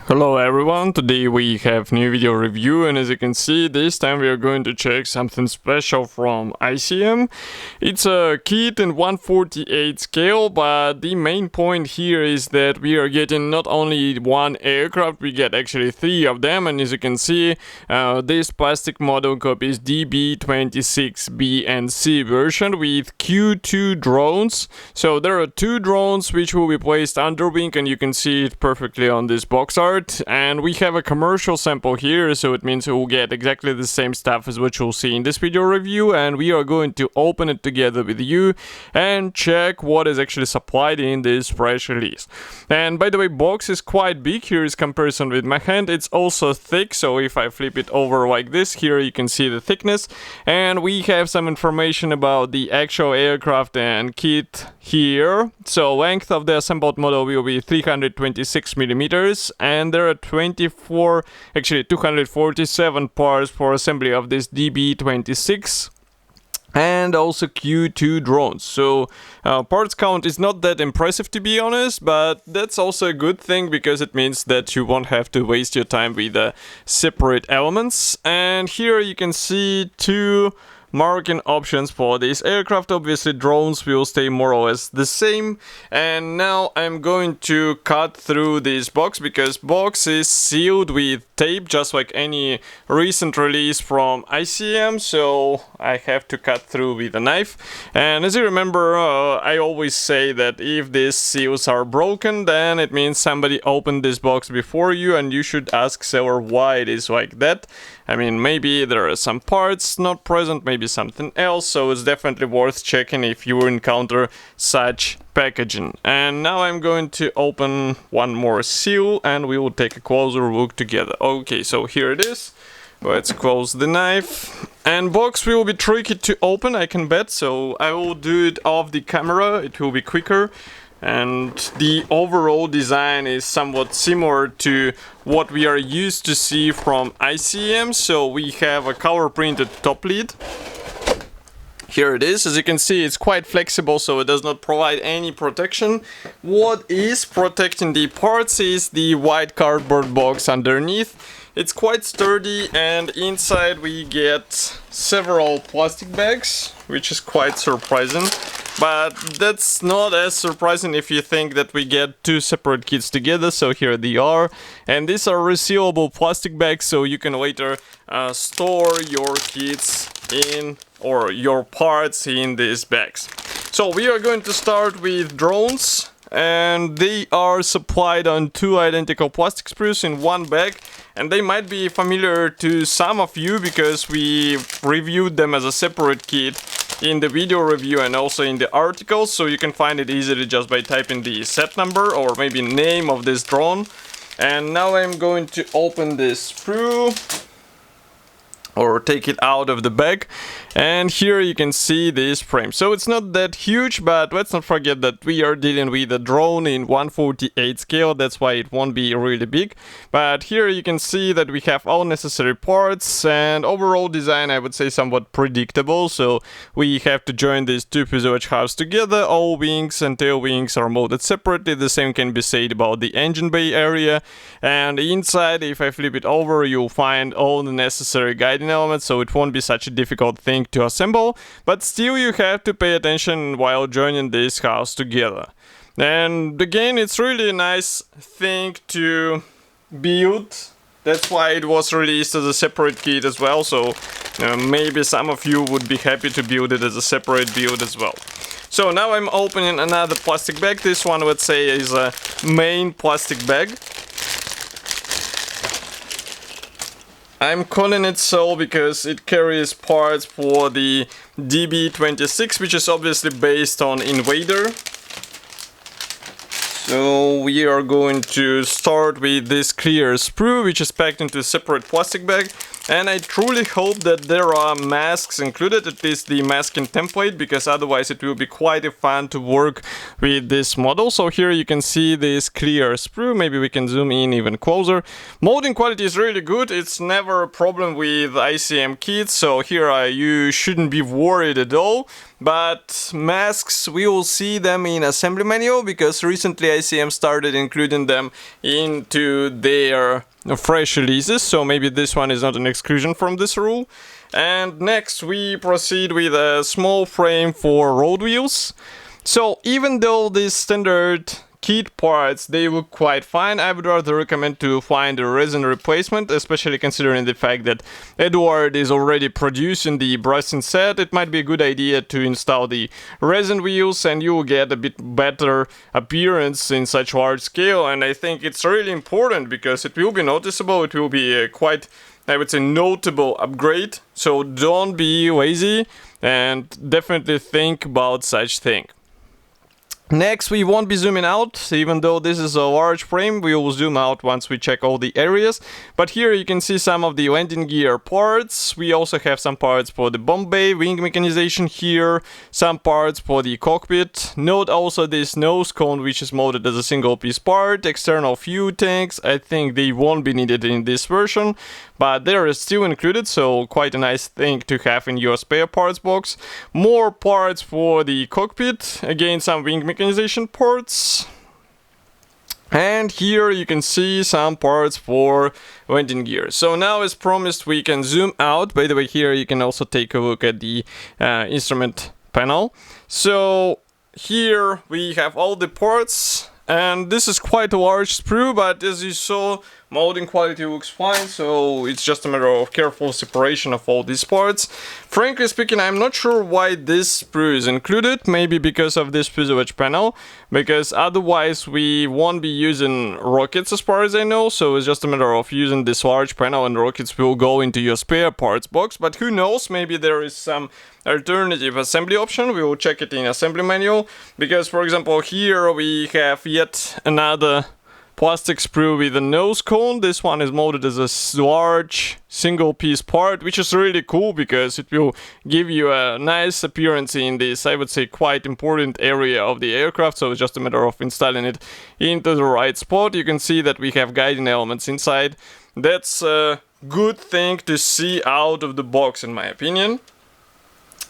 Hello everyone, today we have new video review, and as you can see, this time we are going to check something special from ICM. It's a kit in 1/48 scale, but the main point here is that we are getting not only one aircraft, we get actually three of them, and as you can see, this plastic model copies DB-26B and C version with Q-2 drones. So there are two drones which will be placed under wing, and you can see it perfectly on this box art. And we have a commercial sample here, so it means we'll get exactly the same stuff as what you'll see in this video review, and we are going to open it together with you and check what is actually supplied in this press release. And by the way, box is quite big. Here is comparison with my hand. It's also thick, so if I flip it over like this, here you can see the thickness, and we have some information about the actual aircraft and kit here. So length of the assembled model will be 326 millimeters, and there are 247 parts for assembly of this DB-26 and also Q-2 drones. So parts count is not that impressive, to be honest, but that's also a good thing because it means that you won't have to waste your time with separate elements. And here you can see two marking options for this aircraft. Obviously drones will stay more or less the same. And now I'm going to cut through this box because box is sealed with tape, just like any recent release from ICM, so I have to cut through with a knife. And as you remember, I always say that if these seals are broken, then it means somebody opened this box before you, and you should ask seller why it is like that. I mean, maybe there are some parts not present, maybe something else, so it's definitely worth checking if you encounter such packaging. And now I'm going to open one more seal and we will take a closer look together. Okay, so here it is. Let's close the knife. And box will be tricky to open, I can bet, so I will do it off the camera, it will be quicker. And the overall design is somewhat similar to what we are used to see from ICM. So we have a color printed top lid. Here it is. As you can see, it's quite flexible, so it does not provide any protection. What is protecting the parts is the white cardboard box underneath. It's quite sturdy, and inside we get several plastic bags, which is quite surprising. But that's not as surprising if you think that we get two separate kits together. So here they are, and these are resealable plastic bags, so you can later store your kits in, or your parts in these bags. So we are going to start with drones, and they are supplied on two identical plastic sprues in one bag. And they might be familiar to some of you because we reviewed them as a separate kit in the video review and also in the article, so you can find it easily just by typing the set number or maybe name of this drone. And now I'm going to open this sprue or take it out of the bag, and here you can see this frame. So it's not that huge, but let's not forget that we are dealing with a drone in 1/48 scale, that's why it won't be really big. But here you can see that we have all necessary parts, and overall design I would say somewhat predictable. So we have to join these two fuselage halves together. All wings and tail wings are molded separately. The same can be said about the engine bay area. And inside, if I flip it over, you'll find all the necessary guiding elements, so it won't be such a difficult thing to assemble, but still you have to pay attention while joining this house together. And again, it's really a nice thing to build. That's why it was released as a separate kit as well, so maybe some of you would be happy to build it as a separate build as well. So now I'm opening another plastic bag. This one, let's say, is a main plastic bag. I'm calling it so because it carries parts for the DB-26, which is obviously based on Invader. So we are going to start with this clear sprue, which is packed into a separate plastic bag. And I truly hope that there are masks included, at least the masking template, because otherwise it will be quite fun to work with this model. So here you can see this clear sprue. Maybe we can zoom in even closer. Molding quality is really good. It's never a problem with ICM kits, so here you shouldn't be worried at all. But masks, we will see them in assembly manual, because recently ICM started including them into their fresh releases, so maybe this one is not an exclusion from this rule. And next we proceed with a small frame for road wheels. So even though these standard kit parts, they look quite fine, I would rather recommend to find a resin replacement, especially considering the fact that Edward is already producing the bracing set. It might be a good idea to install the resin wheels, and you will get a bit better appearance in such large scale. And I think it's really important because it will be noticeable, it will be a quite, I would say, notable upgrade. So don't be lazy and definitely think about such thing. Next, we won't be zooming out, even though this is a large frame, we will zoom out once we check all the areas. But here you can see some of the landing gear parts. We also have some parts for the bomb bay, wing mechanization here, some parts for the cockpit. Note also this nose cone, which is molded as a single piece part. External fuel tanks, I think they won't be needed in this version, but they are still included, so quite a nice thing to have in your spare parts box. More parts for the cockpit, again some wing mechanization parts. And here you can see some parts for landing gear. So now, as promised, we can zoom out. By the way, here you can also take a look at the instrument panel. So here we have all the parts, and this is quite a large sprue, but as you saw, molding quality looks fine, so it's just a matter of careful separation of all these parts. Frankly speaking, I'm not sure why this sprue is included, maybe because of this fuselage panel, because otherwise we won't be using rockets as far as I know, so it's just a matter of using this large panel and rockets will go into your spare parts box. But who knows, maybe there is some alternative assembly option. We will check it in assembly manual, because for example here we have yet another plastic sprue with a nose cone. This one is molded as a large single piece part, which is really cool because it will give you a nice appearance in this, I would say, quite important area of the aircraft. So it's just a matter of installing it into the right spot. You can see that we have guiding elements inside. That's a good thing to see out of the box, in my opinion.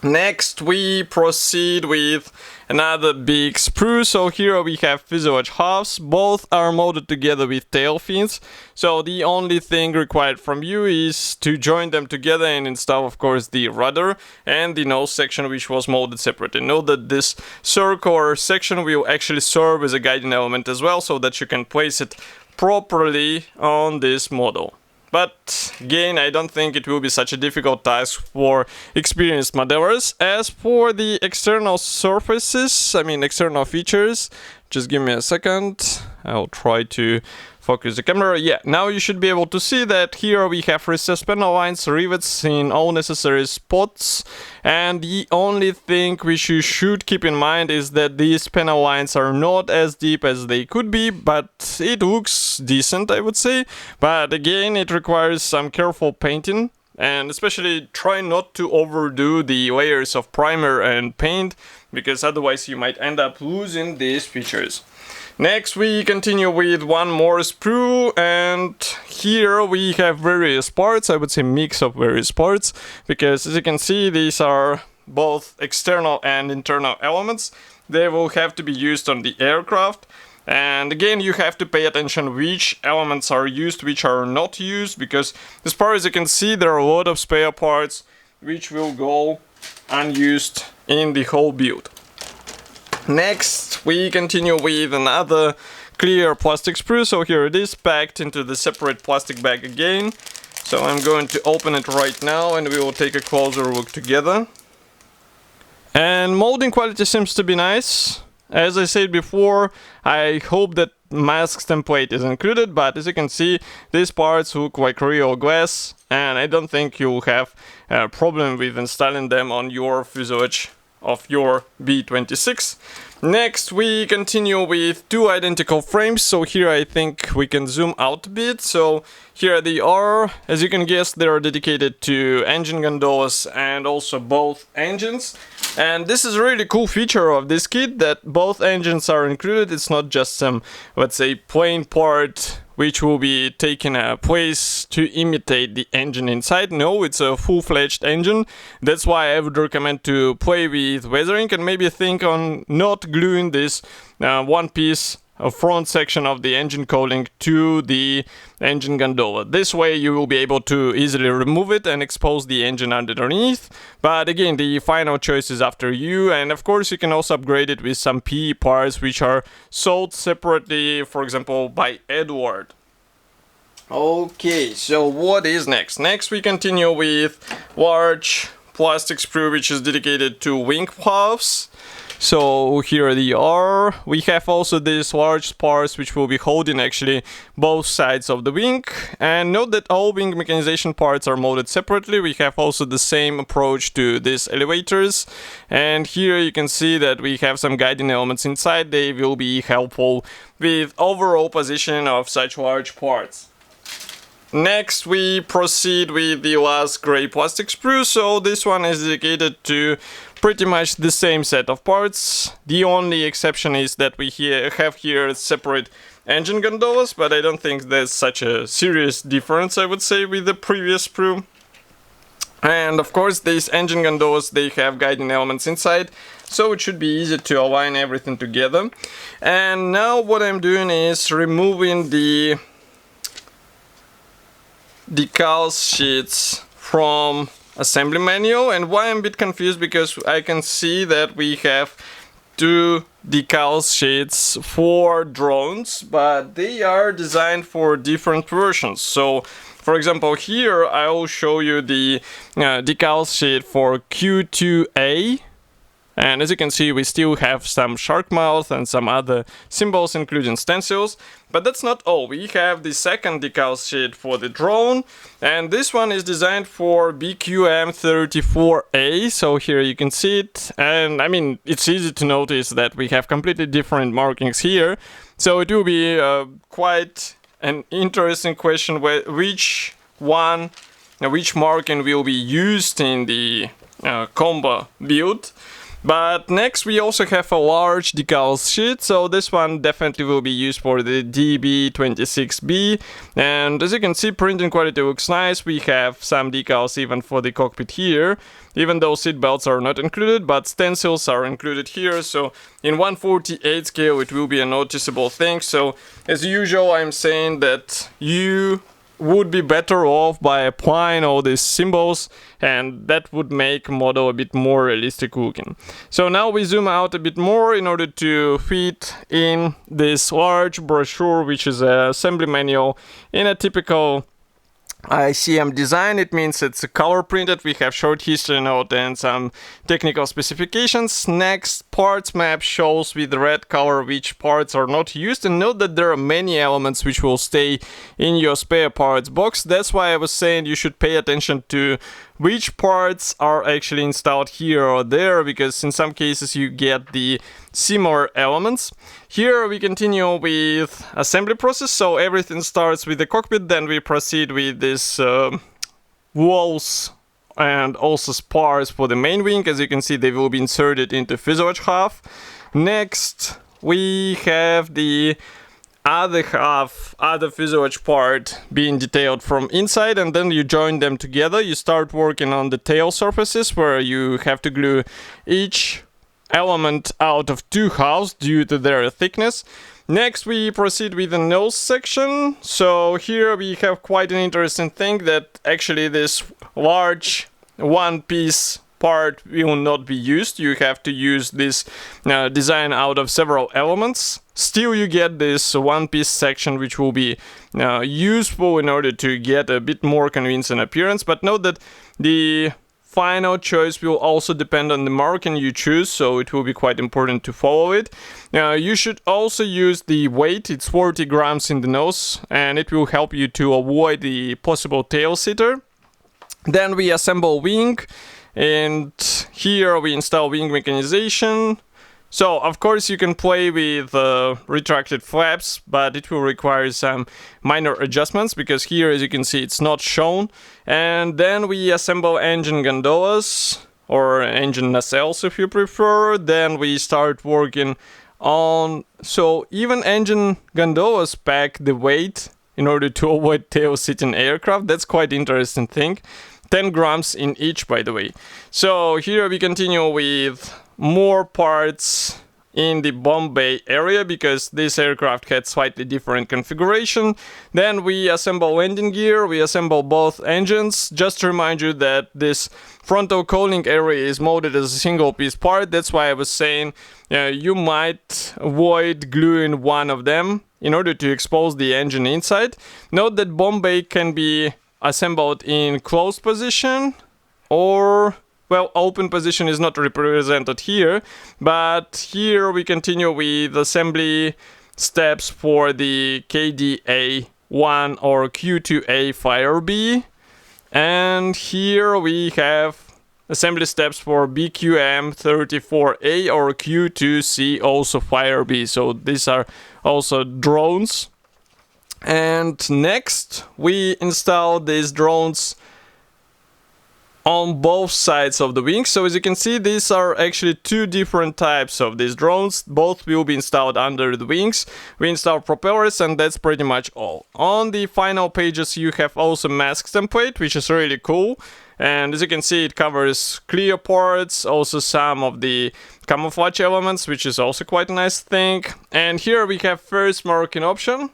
Next we proceed with another big sprue. So here we have fuselage halves. Both are molded together with tail fins. So the only thing required from you is to join them together and install, of course, the rudder and the nose section, which was molded separately. Note that this circular section will actually serve as a guiding element as well, so that you can place it properly on this model. But again, I don't think it will be such a difficult task for experienced modelers. As for the external surfaces, I mean external features, just give me a second. I'll try to focus the camera. Yeah, now you should be able to see that here we have recessed panel lines, rivets in all necessary spots. And the only thing which you should keep in mind is that these panel lines are not as deep as they could be, but it looks decent, I would say. But again, it requires some careful painting, and especially try not to overdo the layers of primer and paint, because otherwise you might end up losing these features. Next we continue with one more sprue, and here we have various parts, I would say mix of various parts, because as you can see these are both external and internal elements. They will have to be used on the aircraft, and again you have to pay attention which elements are used, which are not used, because as far as you can see there are a lot of spare parts which will go unused in the whole build. Next, we continue with another clear plastic sprue. So here it is, packed into the separate plastic bag again. So I'm going to open it right now and we will take a closer look together. And molding quality seems to be nice. As I said before, I hope that mask template is included, but as you can see, these parts look like real glass, and I don't think you'll have a problem with installing them on your fuselage of your B-26. Next, we continue with two identical frames. So here I think we can zoom out a bit. So here they are. As you can guess, they are dedicated to engine gondolas and also both engines. And this is a really cool feature of this kit, that both engines are included. It's not just some, let's say, plain part which will be taking a place to imitate the engine inside. No, it's a full-fledged engine. That's why I would recommend to play with weathering and maybe think on not gluing this one piece front section of the engine cowling to the engine gondola. This way you will be able to easily remove it and expose the engine underneath. But again, the final choice is after you, and of course you can also upgrade it with some PE parts which are sold separately, for example by Edward. Okay, so what is next? Next we continue with large plastic sprue which is dedicated to wing flaps. So here they are. We have also these large spars which will be holding actually both sides of the wing. And note that all wing mechanization parts are molded separately. We have also the same approach to these elevators. And here you can see that we have some guiding elements inside. They will be helpful with overall position of such large parts. Next we proceed with the last gray plastic sprue. So this one is dedicated to pretty much the same set of parts. The only exception is that we have here separate engine gondolas, but I don't think there's such a serious difference, I would say, with the previous sprue. And of course these engine gondolas, they have guiding elements inside, so it should be easy to align everything together. And now what I'm doing is removing the Decals sheets from assembly manual. And why I'm a bit confused, because I can see that we have two Decals sheets for drones, but they are designed for different versions. So for example, here I will show you the Decals sheet for Q-2A. And as you can see, we still have some shark mouth and some other symbols, including stencils. But that's not all. We have the second decal sheet for the drone. And this one is designed for BQM34A. So here you can see it. And I mean, it's easy to notice that we have completely different markings here. So it will be quite an interesting question which marking will be used in the combo build. But next we also have a large decals sheet, so this one definitely will be used for the DB-26B. And as you can see, printing quality looks nice. We have some decals even for the cockpit here, even though seat belts are not included, but stencils are included here. So in 1/48 scale it will be a noticeable thing. So as usual, I'm saying that you would be better off by applying all these symbols, and that would make model a bit more realistic looking. So now we zoom out a bit more in order to fit in this large brochure, which is an assembly manual in a typical ICM design. It means it's color printed. We have short history note and some technical specifications. Next, parts map shows with red color which parts are not used, and note that there are many elements which will stay in your spare parts box. That's why I was saying you should pay attention to which parts are actually installed here or there, because in some cases you get the similar elements. Here we continue with assembly process, so everything starts with the cockpit, then we proceed with this walls and also spars for the main wing. As you can see, they will be inserted into fuselage half. Next we have the other half, other fuselage part being detailed from inside, and then you join them together. You start working on the tail surfaces, where you have to glue each element out of two halves due to their thickness. Next we proceed with the nose section. So here we have quite an interesting thing, that actually this large one piece part will not be used. You have to use this design out of several elements. Still you get this one piece section, which will be useful in order to get a bit more convincing appearance. But note that the final choice will also depend on the marking you choose, so it will be quite important to follow it. You should also use the weight. It's 40 grams in the nose, and it will help you to avoid the possible tail sitter. Then we assemble wing. And here we install wing mechanization. So of course you can play with retracted flaps, but it will require some minor adjustments because here, as you can see, it's not shown. And then we assemble engine gondolas or engine nacelles if you prefer. Then we start working on, so even engine gondolas pack the weight in order to avoid tail sitting aircraft. That's quite interesting thing. 10 grams in each, by the way. So here we continue with more parts in the bomb bay area because this aircraft had slightly different configuration. Then we assemble landing gear, we assemble both engines. Just to remind you that this frontal cooling area is molded as a single piece part. That's why I was saying you might avoid gluing one of them in order to expose the engine inside. Note that bomb bay can be assembled in closed position or, well, open position is not represented here, but here we continue with assembly steps for the KDA-1 or Q-2A Firebee. And here we have assembly steps for BQM-34A or Q-2C, also Firebee. So these are also drones. And next we install these drones on both sides of the wings. So as you can see, these are actually two different types of these drones. Both will be installed under the wings. We install propellers and that's pretty much all. On the final pages you have also mask template, which is really cool. And as you can see, it covers clear parts, also some of the camouflage elements, which is also quite a nice thing. And here we have first marking option.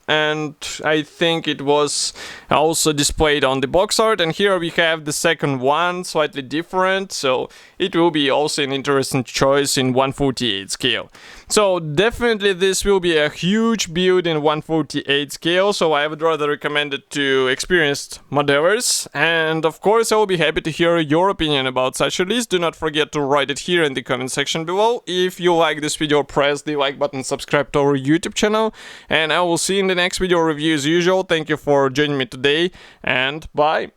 And I think it was also displayed on the box art. And here we have the second one, slightly different, so it will be also an interesting choice in 1/48 scale. So definitely this will be a huge build in 1/48 scale, so I would rather recommend it to experienced modelers. And of course I will be happy to hear your opinion about such a list. Do not forget to write it here in the comment section below. If you like this video, press the like button, subscribe to our YouTube channel, and I will see you in the next video review as usual. Thank you for joining me today, and bye!